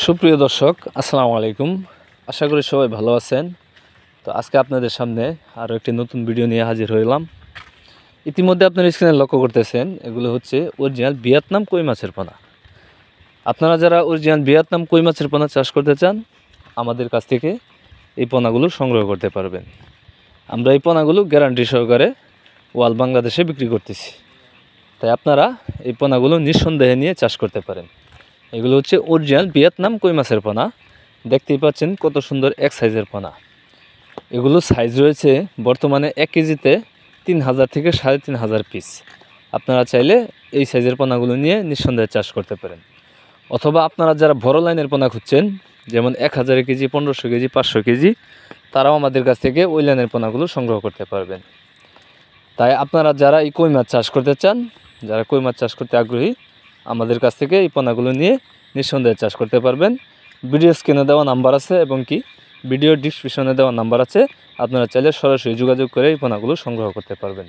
সুপ্রিয় দর্শক, আসসালামু আলাইকুম। আশা করি সবাই ভালো আছেন। তো আজকে আপনাদের সামনে আরও একটি নতুন ভিডিও নিয়ে হাজির হইলাম। ইতিমধ্যে আপনারা স্ক্রিনে লক্ষ্য করতেছেন, এগুলো হচ্ছে অরিজিনাল ভিয়েতনাম কই মাছের পোনা। আপনারা যারা অরিজিনাল ভিয়েতনাম কই মাছের পোনা চাষ করতে চান, আমাদের কাছ থেকে এই পোনাগুলো সংগ্রহ করতে পারবেন। আমরা এই পোনাগুলো গ্যারান্টি সহকারে ওয়াল বাংলাদেশে বিক্রি করতেছি। তাই আপনারা এই পোনাগুলো নিঃসন্দেহে নিয়ে চাষ করতে পারেন। এগুলো হচ্ছে অরিজিনাল ভিয়েতনাম কই মাছের পোনা। দেখতেই পাচ্ছেন কত সুন্দর এক সাইজের পোনা। এগুলো সাইজ রয়েছে বর্তমানে 1 কেজিতে 3000 থেকে 3500 পিস। আপনারা চাইলে এই সাইজের পোনাগুলো নিয়ে নিঃসন্দেহে চাষ করতে পারেন। অথবা আপনারা যারা বড় লাইনের পোনা খুঁজছেন, যেমন 1000 কেজি, 1500 কেজি, 500 কেজি, তারাও আমাদের কাছ থেকে ওই লাইনের পোনাগুলো সংগ্রহ করতে পারবেন। তাই আপনারা যারা এই কই মাছ চাষ করতে চান, যারা কই মাছ চাষ করতে আগ্রহী, আমাদের কাছ থেকে এই পোনাগুলো নিয়ে নিঃসন্দেহে চাষ করতে পারবেন। ভিডিও স্ক্রিনে দেওয়া নাম্বার আছে এবং কি ভিডিও ডিসক্রিপশনে দেওয়া নাম্বার আছে। আপনারা চাইলে সরাসরি যোগাযোগ করে এই পোনাগুলো সংগ্রহ করতে পারবেন।